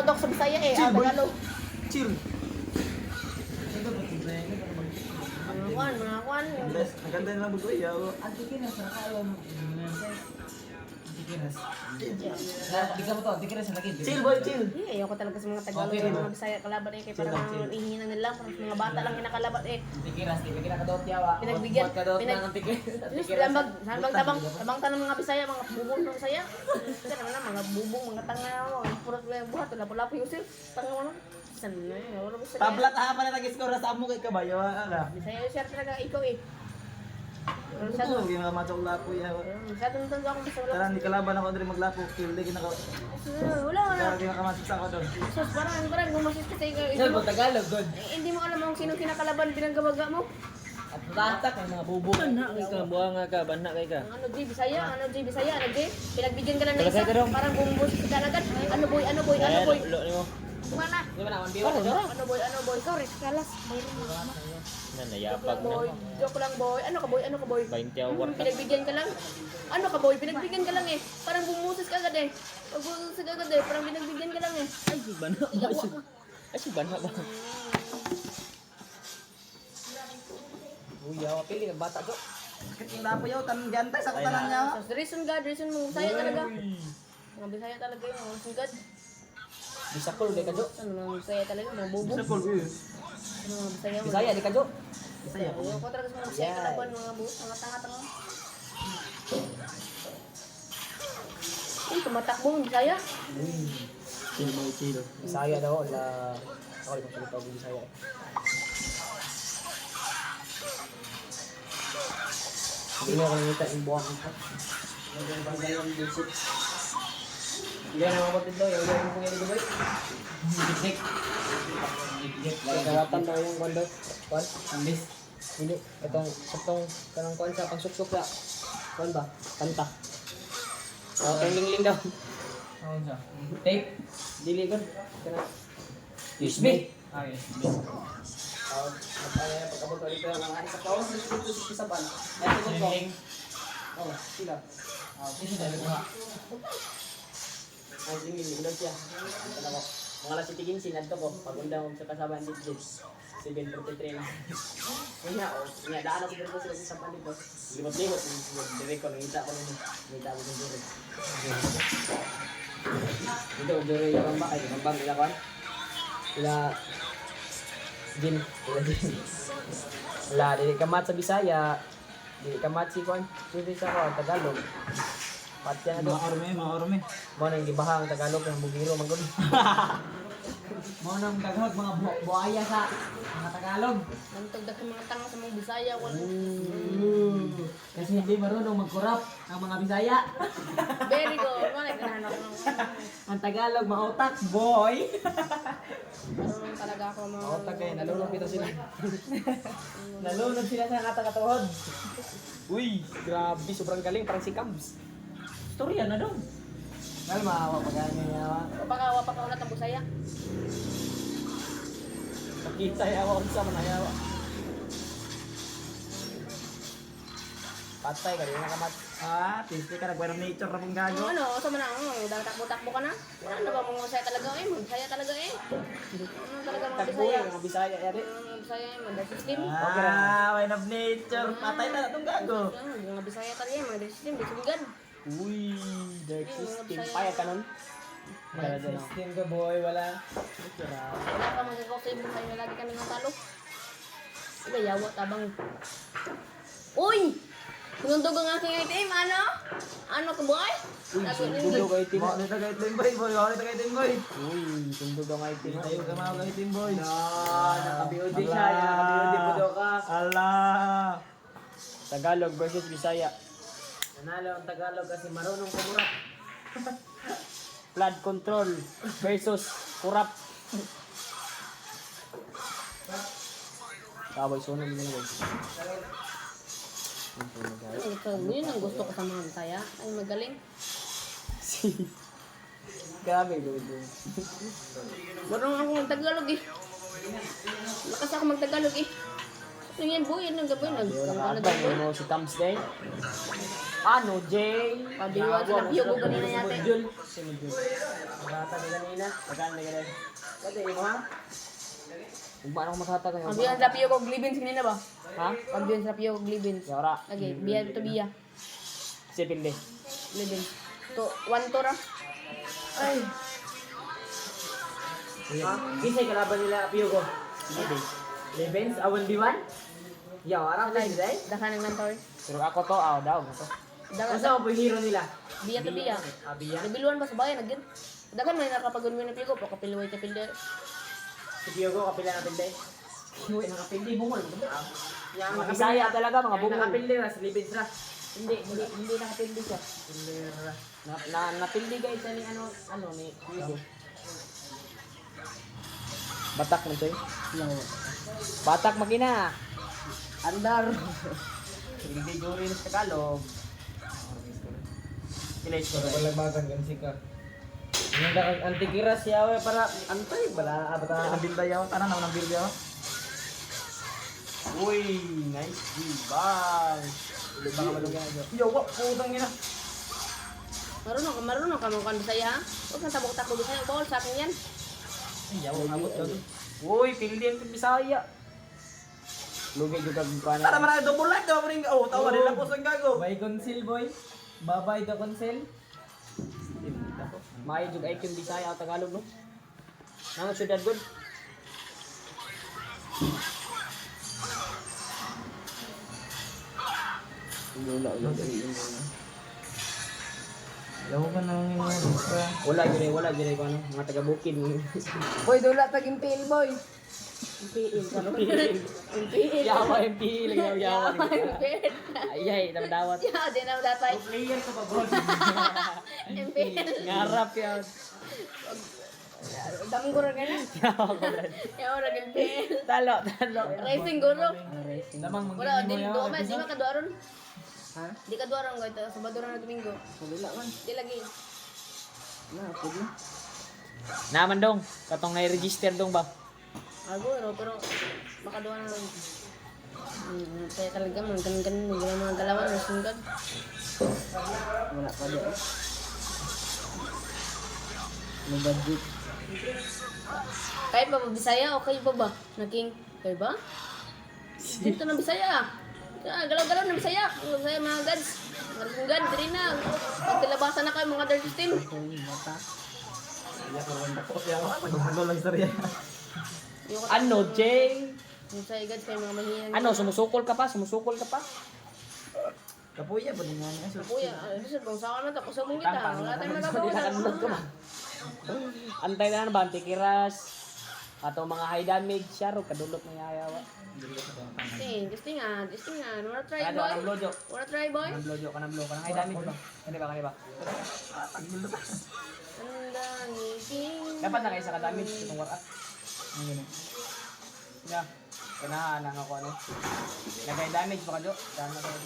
nanonood ako sa Bisaya eh. Chill, boy. Tagalog. Chill. Mga kwan. Ang ganda nilang bugoy. Antikiras, nakakalam. Antikiras. Bisa mo to, antikiras na lagi. Chill boy, chill. Ayoko talaga sa mga Tagalog, Okay, sa no? mga Bisaya kalaban eh. Kaya parang ihinan nila. Parang mga bata lang kinakalaban eh. Antikiras, di ba kinakadot yawa? Pinagbigyan. Buat kadot ng antikiras. Tabang tanong mga Bisaya, mga bubong ng Bisaya. Kasi naman na, mga bubong, mga tanga, mga purot mga buhat, lapo-lapo yung sir. Tanga mo na. San na yun, wala mo sa Tablat ha pa na nag-score sa amo kay kabayo. Bisaya yung sir talaga, ikaw eh. Pero siya Ito, yung mga matsok lapo yan. siya doon ako sa wala. Tara, hindi kalaban ako diri maglapo. Kill, di kinaka... Wala. Tara, kinakamasis ako doon. Sus, parang gumasis kasi ikaw. Sir, mo Tagalog, good. Hindi mo alam kung sino kinakalaban binanggabaga mo. At tatak ng mga bubo. Bana kay ka, buha ka, bana kay ka. Ano G, Bisaya, pinagbigyan ka lang ng Talaga isa. ka daw. Parang bumubusis ka agad. Ano boy. Lo mo. Kumana. Di ba na, one viewer ka? Ano boy. Ikaw, Rick Kalas. Mayroon mo. Na Joke nayapag lang boy. na. Joke lang boy. Ano ka boy? 20 hour ka. Pinagbigyan ka lang. Ano ka boy? Pinagbigyan ka lang eh. Parang bumusis ka agad eh. Pag bumusis ka agad eh, parang pinagbigyan ka lang eh. Ay, si bana ba? Ay, si bana ba? Uy, yawa, pili ka bata ko. Sakit yung lapo yaw, tanong gantay sa kutanan niya. So, reason mo, Bisaya talaga. Mga Bisaya talaga yun, mga sungkad. Bisakol, di ka jo. Ano mga Bisaya talaga, mga bubo. Sa full view. Ano mga Bisaya. Bisaya, di ka jo. Bisaya ko. Ayoko talaga sa mga Bisaya Yeah. kalaban, mga bubo, mga tanga-tanga. Uy, tumatakbo ang Bisaya. Chill boy, chill. Bisaya daw, na... Ako rin magsalita ako Bisaya. Hindi na ako nakita yung buwang ko. Hindi na mamatid daw, yung gawin kong yan ito ba? Gitnik. Kagawatan daw yung kwan daw. Kwan? Ambis? Hindi. Itong kanang kwan sa pangsuksok sa... Kwan ba? Kanta. Okay, ling-ling daw. Ano siya? Tape? Dili ko. Kana. USB? Ah, USB. Pagkabot ko dito ang mga isa kawas dito sa ban. Ay tugon ko. Link. Oh, sila. Ito dahil ko nga. Ay lingin ulan siya. Ano ko? Mga alas 7:15 sinadto ko pagunda ko sa kasama ni Dij. 7:43 na. Kanya oh, nya daan ako dito sa ban dito. Limot-limot dire ko ngita ko ni ngita ko ni dire. Dito dire yung bang ay bang ila kan. Ila Din, wala, dili ka mat sa Bisaya, dili ka mat si Kwan, dili sa Kwan, Tagalog. Pat yan na to. Maorme. Mo nang gibahang Tagalog ng bugiro man gud. Mo nang daghag mga buhaya sa mga Tagalog. Nantugdag ang mga tanga sa mga Bisaya. Kasi hindi marunong mag-corrupt ang mga Bisaya. Very good. Wala, ganahan ako ng... Ang Tagalog mautak, boy. Marunong talaga ako mga... Ako tagay, nalulong pito sila. Nalunod sila sa katakatuhod. Uy, grabe, sobrang galing, parang si Cubs. Storya na doon. Ngal maawa pag ano niya. Wapa ka ulat ang Bisaya. Makita yawa unsa man ayawa. Patay ka rin nakamat. Tisti ka nagwero nature na pong gago. Ano, sa mana, takbo-takbo ka na? Ano ba mga Bisaya talaga eh? Mga Bisaya talaga eh. Ano talaga mga Tagbo Bisaya? yung mga Bisaya yari. Mga Bisaya eh, mga system. Way of nature. Patay na itong gago. Mga Bisaya talaga eh, mga system, disunggan. Uy, dark Ayun, system. mga Bisaya. Paya ka nun? Wala din. System ka, boy. Wala. Wala ka magagawa sa ibang Bisaya, lagi kami natalo. Sige, yawa, tabang. Uy! Pinundog ang aking item, ano? Ano ka, boy? Tundog kay Tim. Mo nito kay Tim Boy. Mo nito kay Tim Boy. Uy, tundog ang IT mo. Tayo ka mga kay Tim Boy. Naka-BOD siya. Naka-BOD mo daw ka. Ala. Tagalog versus Bisaya. Nanalo ang Tagalog kasi marunong kumurap. Flood control versus kurap. Kaboy, sunod mo na boy. Yun ang gusto ko sa mga Bisaya. Ay, magaling. Grabe, dudo. Marunong ako mag-Tagalog eh. Lakas ako mag-Tagalog eh. Ano yan, boy? Anong gabi? Ano Nagkakaroon ba? boy? Ano si Tams Day? Ano, Jay? Pabiwa sa napiyog ko kanina yate. Si Mujul. Makata ni kanina. Magkano ni kanina? Pwede mo ha? Kung paano ko makata kayo? Pabiwa sa napiyog ko glibins kanina ba? Ha? Pabiwa sa napiyog ko glibins. Yara. Lagi, biya to biya. Si Pilde. Glibins. To, 1 to ra. Ay. Ha? Kisay kalaban nila Piyugo. Sige. Levens, awan diwan? Yaw, arang na yun day? Daka nang nantor. Pero ako to, daw na to. Daka, Kasi ako po yung hero nila. biya to biya. Abiya. Nabiluan ba sa bayan? Agin. Dakan may nakapagunmi na pigo. Pakapiliway ka pilder. Si Piyugo, kapila na Pilde. Uy, nakapilde, bungol. Mga Bisaya talaga, mga bungol. Nakapilde na, si Levens na. Hindi nakapilde siya. Napilde guys, ni ni Piyugo. Batak mo siya. Batak makina. Andar. Hindi guri sa Tagalog. Kilay ko. Palagbagan kan si ka. Yung antikiras yaw para antay bala abata ang bilda yaw tanan naman ang bilda yaw. Uy, nice bang. Ulit baka malugyan. Yo, wa putang ina. Marunong ka mong Bisaya ha? Huwag kang tabok-takbo Bisaya. Bawal sa akin yan. Yaw abot daw. Uy, pildi ang Bisaya. Lugay juga Para gimana? marami double like daw ring. Oh, tawa rin ako sa gago. Bay konsil boy. Babay da konsil. May juga ay yung Bisaya o Tagalog no. Nang syudad good. Yaw ka nang Wala gire ko ano, mga taga Bukid. Boy, dula taging pil, boy. Impil. Yawa MP, yawa. Impil. Ay, damdawat. Ya, di na datay. player ka ba boss? Impil. Ngarap yan. Daming guro ganun. Ya, ora impil. Talo. Racing guro. Damang Wala, magiging di mo do yaw. man, di ka duaron. Ha? Di ka duaron ko ito, Sabado na Domingo. Wala man. Di lagi. Naman dong, katong na-register dong ba? Pero makaduwa na lang. Kaya talaga, mga ganun, mga galawan, mga sunggan. Wala pa di. May budget. Kahit pa ba Bisaya, okay pa ba? Naging, kaya ba? Dito na Bisaya. Galaw-galaw na Bisaya. Bisaya mga gads. Mga sunggan, diri na. Magtilabasan na kayo mga dirty team. Ano lang sarya. Ano, Jay? Bisaya gads kayo mga mahiyan. Ano, sumusukol ka pa? Kapuya ba din nga niya? Kuya, sir, kung saan na tapos sa kita. Wala tayong magagawa. Antay na ba? Tikiras. Ato mga high damage siya, ro kadulot na yayawa. Testing nga. Wanna try, Ano, boy? kanang blojo. Wanna try, boy? Kanang blojo, kanang high damage ba? Kani ba? Andang ngipin. Dapat na kayo sa kadamage itong warat. Ang gano'n. Yeah. Kanahan ako ano. Nagay damage pa ka, Jo. Dami na kayo.